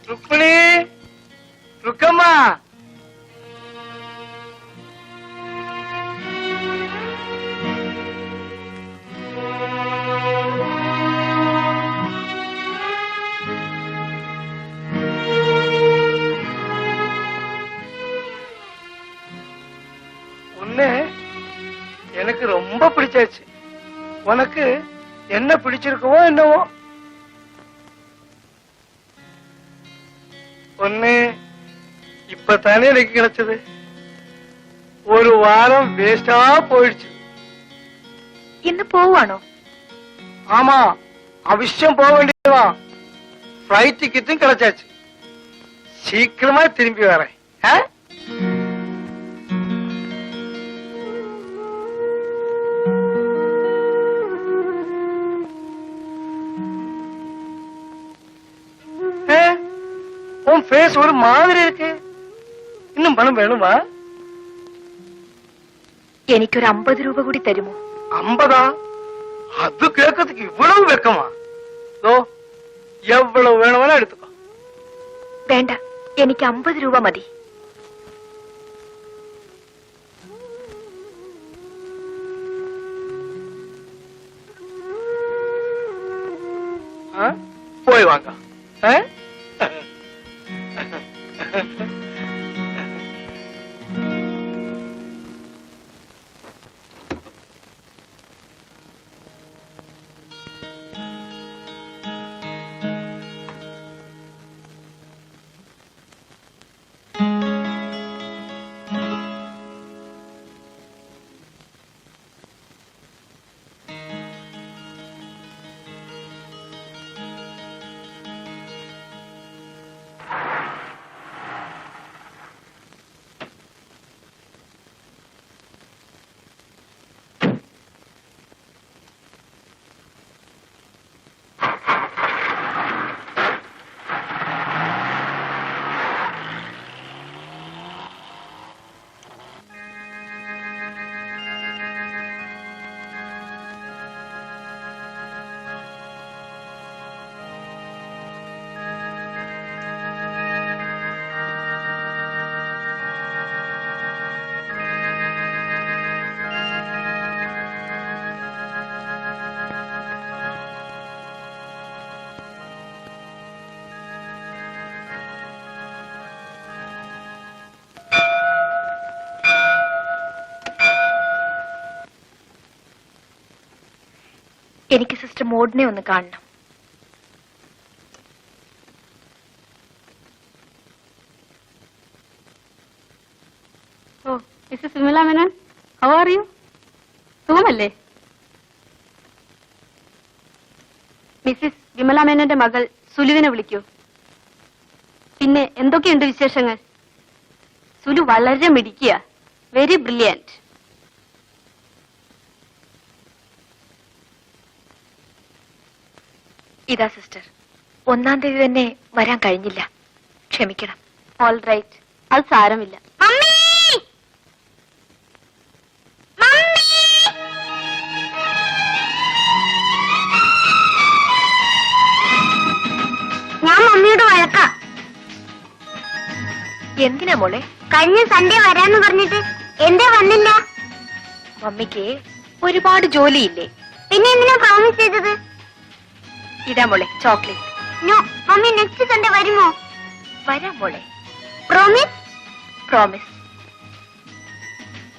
ருக்மிணி, ருக்கம்மா, உன்னை எனக்கு ரொம்ப பிடிச்சாச்சு. உனக்கு என்ன பிடிச்சிருக்கவோ என்னவோ. ஒண்ணு இப்பதானே எனக்கு கிடைச்சது. ஒரு வாரம் வேஸ்டா போயிடுச்சு. என்ன போவானோ? ஆமா, அவசியம் போக வேண்டியதுதான். ஃபிளைட் டிக்கெட்டும் கிடைச்சாச்சு. சீக்கிரமா திரும்பி வரேன். உன் ஃபேஸ் ஒரு மாதிரி இருக்கு. இன்னும் பணம் வேணுமா? എനിക്കൊരു 50 രൂപ കൂടി തരുമോ? 50? அது கேட்கறதுக்கு இவ்வளவு வெக்கமா? எவ்வளவு வேணுமானா எடுத்துக்கோ. വേണ്ട, എനിക്ക് 50 രൂപ മതി. போய் வாங்க. എനിക്ക് സിസ്റ്റർ മോഡിനെ ഒന്ന് കാണണം. ഓ, Mrs Vimala Menon, how are you? സുഖമല്ലേ? മിസ്സിസ് വിമല മേനോന്റെ മകൾ സുലുവിനെ വിളിക്കൂ. പിന്നെ എന്തൊക്കെയുണ്ട് വിശേഷങ്ങൾ? സുലു വളരെ മിടുക്കിയ, വെരി ബ്രില്യന്റ്. ഇതാ സിസ്റ്റർ, 1-ാം തീയതി തന്നെ വരാൻ കഴിഞ്ഞില്ല, ക്ഷമിക്കണം. ഓൾ റൈറ്റ്, അത് സാരമില്ല. ഞാൻ മമ്മിയോട് വഴക്കാം. എന്തിനാ മോളെ? കഴിഞ്ഞ സൺഡേ വരാന്ന് പറഞ്ഞിട്ട് എന്തേ വന്നില്ല? മമ്മിക്ക് ഒരുപാട് ജോലിയില്ലേ? പിന്നെ എന്തിനാ പ്രോമിസ് ചെയ്തത്? ഇതാ മോളെ chocolate. No, mummy next Sunday വരുമോ? വരാം മോളെ. പ്രോമിസ്? പ്രോമിസ്.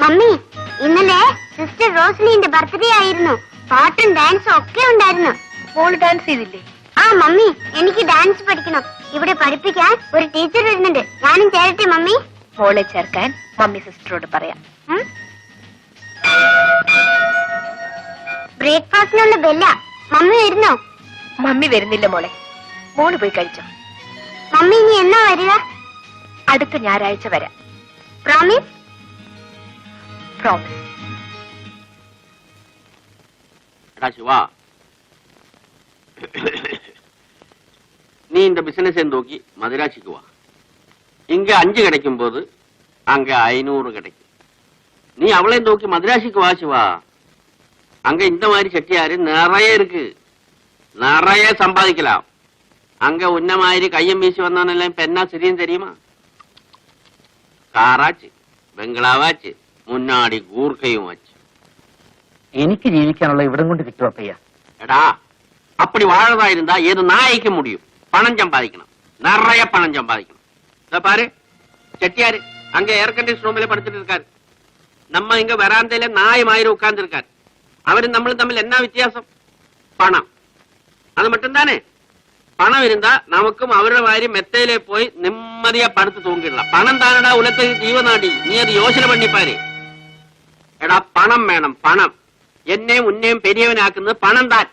മമ്മി, ഇന്നലെ സിസ്റ്റർ റോസ്ലിന്റെ ബർത്ത്ഡേ ആയിരുന്നു. പാട്ടും ഡാൻസും ഒക്കെ ഉണ്ടായിരുന്നു. മോള് ഡാൻസ് ചെയ്തില്ലേ? ആ മമ്മി, എനിക്ക് ഡാൻസ് പഠിക്കണം. ഇവിടെ പഠിപ്പിക്കാൻ ഒരു ടീച്ചർ വരുന്നുണ്ട്. ഞാനും ചേരട്ടെ മമ്മി? മോളെ ചേർക്കാൻ മമ്മി സിസ്റ്ററോട് പറയാം. ബ്രേക്ക്ഫാസ്റ്റിനുള്ള ബെല്ല. മമ്മി വരുന്നോ? മമ്മി വരുന്നില്ല മോളെ, മോള് പോയി കഴിച്ചോ. മമ്മി ഇനി എന്നാ വരിക? അടുത്ത ഞായറാഴ്ച വരാം. പ്രോമിസ്? പ്രോമിസ്. சிவா, நீ இந்த பிசினஸ் நோக்கி மதுராட்சிக்கு வா. இங்க 5 கிடைக்கும் போது அங்க 500 கிடைக்கும். நீ அவளை நோக்கி மதுராட்சிக்கு வா சிவா. அங்க இந்த மாதிரி செட்டியாரு நிறைய இருக்கு, நிறைய சம்பாதிக்கலாம். அங்க உன்ன மாதிரி கையம் வீசி வந்தவனெல்லாம் இப்ப என்ன சரியும் தெரியுமா? കാറാച്ച്, ബംഗ്ലാവാച്ച്, മുന്നാടി ഗൂർക്കയും വച്ച്. എനിക്ക് ജീവിക്കാനുള്ള ഇവിടം കൊണ്ട് കിട്ടും അപ്പയ്യ. എടാ, அப்படி வாழறதா இருந்தா ஏது நாய்க்கு முடியும். பணம் சம்பாதிக்கணும், நிறைய பணம் சம்பாதிக்கணும். இத பாரு, செட்டியாரு அங்க ஏர் கண்டிஷன் ரூம்ல படுத்துட்டு இருக்காரு. நம்ம இங்க வராந்தையில நாய் மாதிரி உட்கார்ந்து இருக்காரு. அவரும் நம்மளும் தமிழ் என்ன வித்தியாசம்? பணம். அது மட்டும் தானே. பணம் இருந்தா நமக்கும் அவരുടെ மாதிரி மெத்தையிலே போய் நிம்மதியா படுத்து தூங்கிடலாம். பணம் தானடா உலகத்துக்கு ஜீவனாடி. நீ அது யோசனை பண்ணி பாரு. എടാ, പണം വേണം, പണം. എന്നെയും ഉന്നെയും പെരിയവനാക്കുന്നത് പണം താൻ.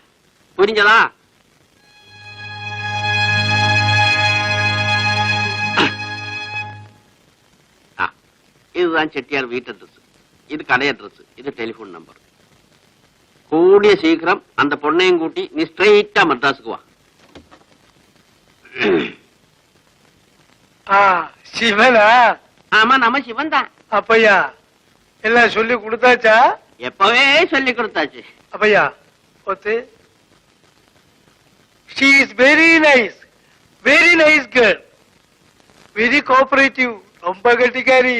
പുരിഞ്ഞതാ? இதுதான் செட்டியார் வீட்டு அட்ரஸ், இது கடை அட்ரஸ், இது டெலிபோன் நம்பர். கூடிய சீக்கிரம் அந்த பொண்ணையும் கூட்டி நீ ஸ்ட்ரெயிட்டா மெட்ராஸுக்கு வா. சிவனா? ஆமா, நம்ம சிவன் தான். அப்பையா எல்லாம் சொல்லி கொடுத்தாச்சா? எப்பவே சொல்லி கொடுத்தாச்சு. அப்பையா ஒத்து, she is very nice girl, very cooperative, ரொம்ப கட்டிக்காரி.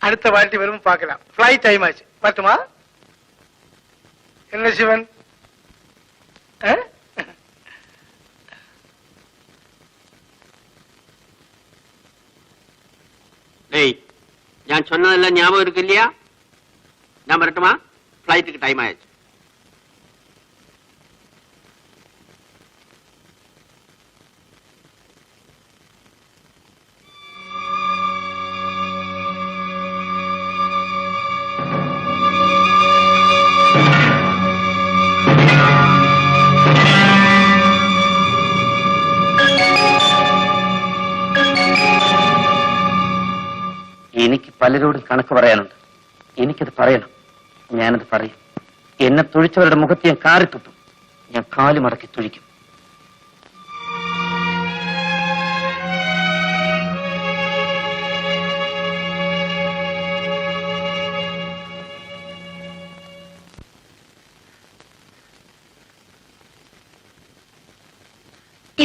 அடுத்த வாட்டி வரும் பார்க்கலாம். ஃபிளைட் டைம் ஆச்சு, பார்த்துமா? என்ன சிவன்? டேய், நான் சொன்னதெல்லாம் ஞாபகம் இருக்கு இல்லையா? நான் வரட்டுமா? ஃபிளைட்டுக்கு டைம் ஆயிடுச்சு. എനിക്ക് പലരോടും കണക്ക് പറയാനുണ്ട്. എനിക്കത് പറയണം. ഞാനത് പറയും. എന്നെ തുഴിച്ചവരുടെ മുഖത്ത് ഞാൻ കാറിത്തുപ്പും. ഞാൻ കാല് മടക്കി തുഴിക്കും.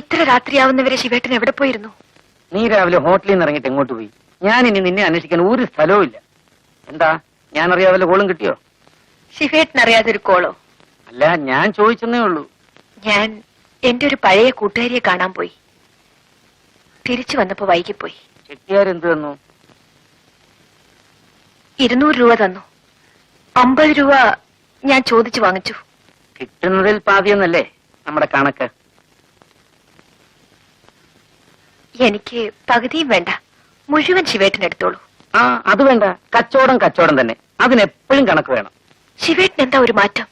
ഇത്ര രാത്രിയാവുന്നവരെ ശിവേട്ടൻ എവിടെ പോയിരുന്നു? നീ രാവിലെ ഹോട്ടലിൽ നിന്ന് ഇറങ്ങിയിട്ട് എങ്ങോട്ട് പോയി? ഞാൻ ഇനി നിന്നെ അന്വേഷിക്കാൻ ഒരു സ്ഥലവും ഇല്ല. എന്താ, ഞാൻ അറിയാവല്ല കോളും കിട്ടിയോ? ശിവേട്ടൻ അറിയാതെ ഒരു കോളോ? അല്ല, ഞാൻ ചോദിച്ചെന്നേ ഉള്ളൂ. ഞാൻ എന്റെ ഒരു പഴയ കൂട്ടുകാരിയെ കാണാൻ പോയി. തിരിച്ചു വന്നപ്പോ വൈകിപ്പോയി. ചെട്ടിയാരെന്ത് തന്നു? 200 രൂപ തന്നു. 50 രൂപ ഞാൻ ചോദിച്ചു വാങ്ങിച്ചു. കിട്ടുന്നതിൽ പാതിയെന്നല്ലേ നമ്മുടെ കണക്ക്? എനിക്ക് പകുതിയും വേണ്ട, മുഴുവൻ ശിവേട്ടൻ എടുത്തോളൂ. അത് വേണ്ട. കച്ചവടം തന്നെ. അതിനെപ്പോഴും കണക്ക് വേണം. ശിവേട്ടൻ എന്താ ഒരു മാറ്റം?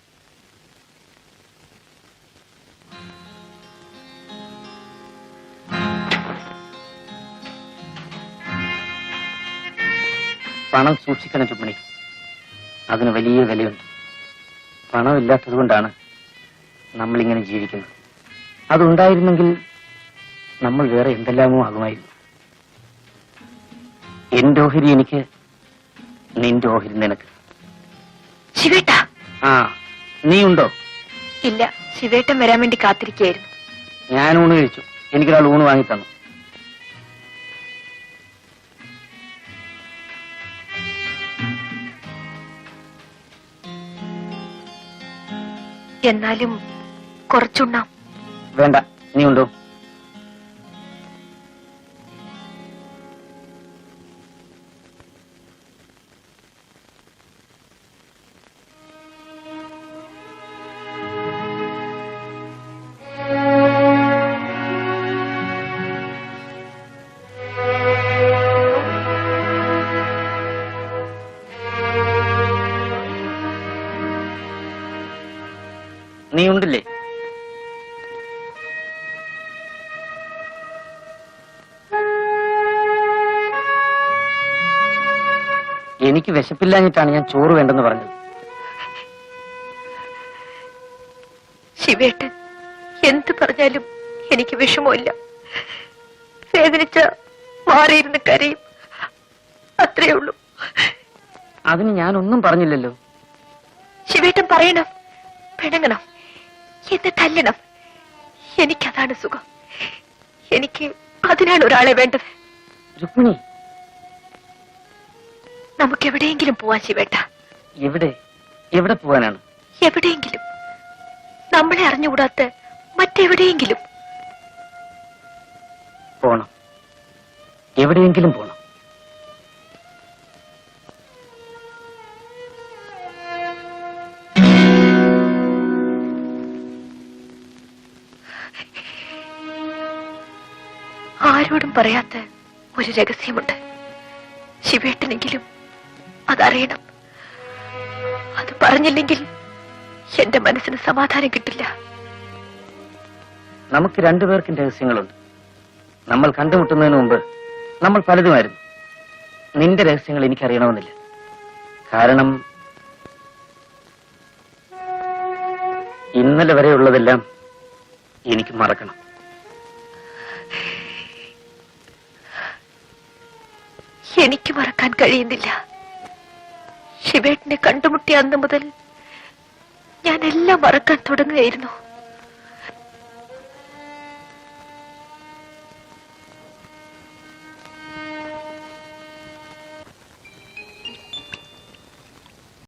പണം സൂക്ഷിക്കണം ചുമണി. അതിന് വലിയ വിലയുണ്ട്. പണമില്ലാത്തത് കൊണ്ടാണ് നമ്മളിങ്ങനെ ജീവിക്കുന്നത്. അതുണ്ടായിരുന്നെങ്കിൽ നമ്മൾ വേറെ എന്തെല്ലാമോ ആകുമായിരുന്നു. എന്റെ ഓഹരി എനിക്ക്, നിന്റെ ഓഹരി നിനക്ക്. ശിവേട്ടാ. നീ ഉണ്ടോ? ഇല്ല, ശിവേട്ടൻ വരാൻ വേണ്ടി കാത്തിരിക്കുകയായിരുന്നു. ഞാൻ ഊണ് കഴിച്ചു. എനിക്കൊരാൾ ഊണ് വാങ്ങി തന്നു. എന്നാലും കുറച്ചുണ്ണാം. വേണ്ട, നീ ഉണ്ടോ? നീ ഉണ്ടില്ലേ? എനിക്ക് വിശപ്പില്ലാഞ്ഞിട്ടാണ് ഞാൻ ചോറ് വേണ്ടെന്ന് പറഞ്ഞത്. ശിവേട്ടൻ എന്ത് പറഞ്ഞാലും എനിക്ക് വിഷമമില്ല. വേദനിച്ച മാറിയിരുന്ന് കരയും, അത്രേ ഉള്ളൂ. അതിന് ഞാനൊന്നും പറഞ്ഞില്ലല്ലോ. ശിവേട്ടൻ പറയണം, പിണങ്ങണം, എന്ന് തല്ലണം. എനിക്കതാണ് സുഖം. എനിക്ക് അതിനാണ് ഒരാളെ വേണ്ടത്. രുക്മിണി, നമുക്ക് എവിടെയെങ്കിലും പോവാൻ ശിവേട്ട. എവിടെ എവിടെ പോവാനാണ്? എവിടെയെങ്കിലും, നമ്മളെ അറിഞ്ഞുകൂടാത്ത മറ്റെവിടെയെങ്കിലും പോണം. എവിടെയെങ്കിലും പോണം. ആരോടും പറയാത്ത ഒരു രഹസ്യമുണ്ട്. ശിവേട്ടനെങ്കിലും അതറിയണം. അത് പറഞ്ഞില്ലെങ്കിൽ എന്റെ മനസ്സിന് സമാധാനം കിട്ടില്ല. നമുക്ക് രണ്ടുപേർക്കും രഹസ്യങ്ങളുണ്ട്. നമ്മൾ കണ്ടുമുട്ടുന്നതിന് മുമ്പ് നമ്മൾ പലതുമായിരുന്നു. നിന്റെ രഹസ്യങ്ങൾ എനിക്കറിയണമെന്നില്ല. കാരണം ഇന്നലെ വരെയുള്ളതെല്ലാം എനിക്ക് മറക്കണം. എനിക്ക് മറക്കാൻ കഴിയുന്നില്ല. ശിവേട്ടനെ കണ്ടുമുട്ടിയ അന്ന് മുതൽ ഞാൻ എല്ലാം മറക്കാൻ തുടങ്ങുകയായിരുന്നു.